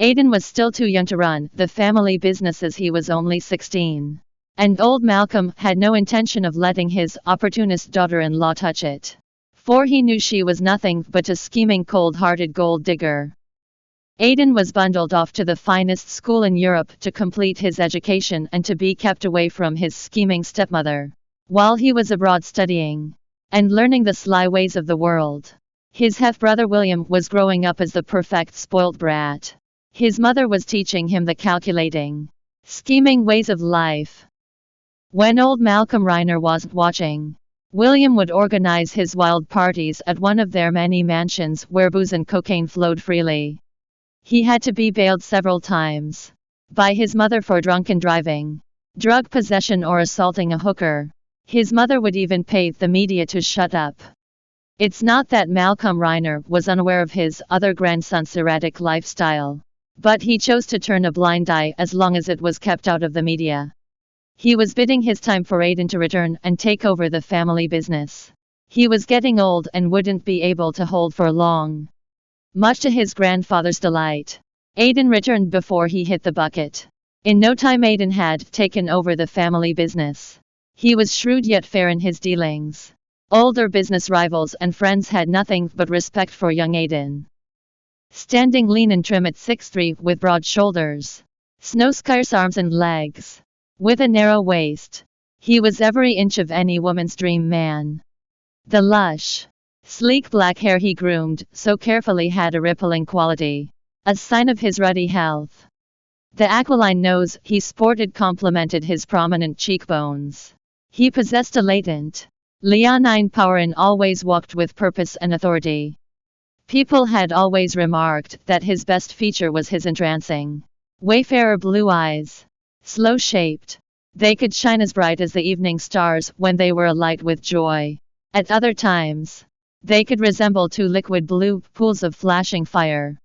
Aiden was still too young to run the family business as he was only 16. And old Malcolm had no intention of letting his opportunist daughter-in-law touch it. For he knew she was nothing but a scheming cold-hearted gold digger. Aiden was bundled off to the finest school in Europe to complete his education and to be kept away from his scheming stepmother. While he was abroad studying and learning the sly ways of the world, his half-brother William was growing up as the perfect spoilt brat. His mother was teaching him the calculating, scheming ways of life. When old Malcolm Reiner wasn't watching, William would organize his wild parties at one of their many mansions where booze and cocaine flowed freely. He had to be bailed several times by his mother for drunken driving, drug possession, or assaulting a hooker. His mother would even pay the media to shut up. It's not that Malcolm Reiner was unaware of his other grandson's erratic lifestyle, but he chose to turn a blind eye as long as it was kept out of the media. He was biding his time for Aiden to return and take over the family business. He was getting old and wouldn't be able to hold for long. Much to his grandfather's delight, Aiden returned before he hit the bucket. In no time Aiden had taken over the family business. He was shrewd yet fair in his dealings. Older business rivals and friends had nothing but respect for young Aiden. Standing lean and trim at 6'3", with broad shoulders, snow-scarce arms and legs, with a narrow waist, he was every inch of any woman's dream man. The lush, sleek black hair he groomed so carefully had a rippling quality, a sign of his ruddy health. The aquiline nose he sported complemented his prominent cheekbones. He possessed a latent, leonine power and always walked with purpose and authority. People had always remarked that his best feature was his entrancing, wayfarer blue eyes. Slow-shaped, they could shine as bright as the evening stars when they were alight with joy. At other times, they could resemble two liquid blue pools of flashing fire.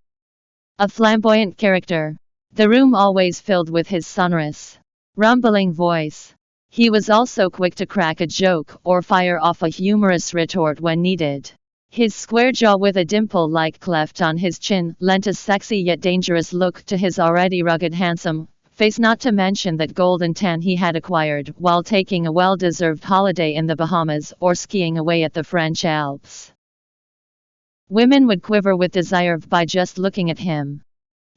A flamboyant character, the room always filled with his sonorous, rumbling voice. He was also quick to crack a joke or fire off a humorous retort when needed. His square jaw with a dimple-like cleft on his chin lent a sexy yet dangerous look to his already rugged handsome face, not to mention that golden tan he had acquired while taking a well-deserved holiday in the Bahamas or skiing away at the French Alps. Women would quiver with desire by just looking at him.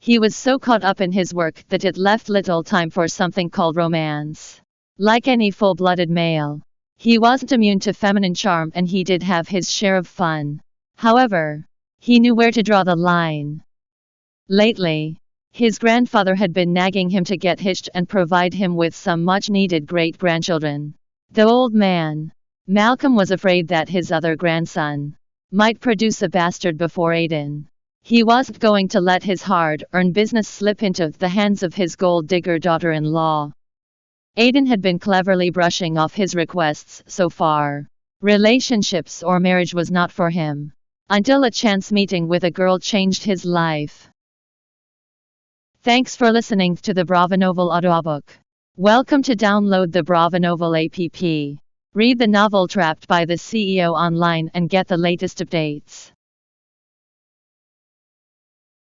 He was so caught up in his work that it left little time for something called romance. Like any full-blooded male, he wasn't immune to feminine charm and he did have his share of fun. However, he knew where to draw the line. Lately, his grandfather had been nagging him to get hitched and provide him with some much-needed great-grandchildren. The old man, Malcolm, was afraid that his other grandson might produce a bastard before Aiden. He wasn't going to let his hard-earned business slip into the hands of his gold-digger daughter-in-law. Aiden had been cleverly brushing off his requests so far. Relationships or marriage was not for him, until a chance meeting with a girl changed his life. Thanks for listening to the Bravonovel audiobook. Welcome to download the Bravonovel app. Read the novel Trapped by the CEO online and get the latest updates.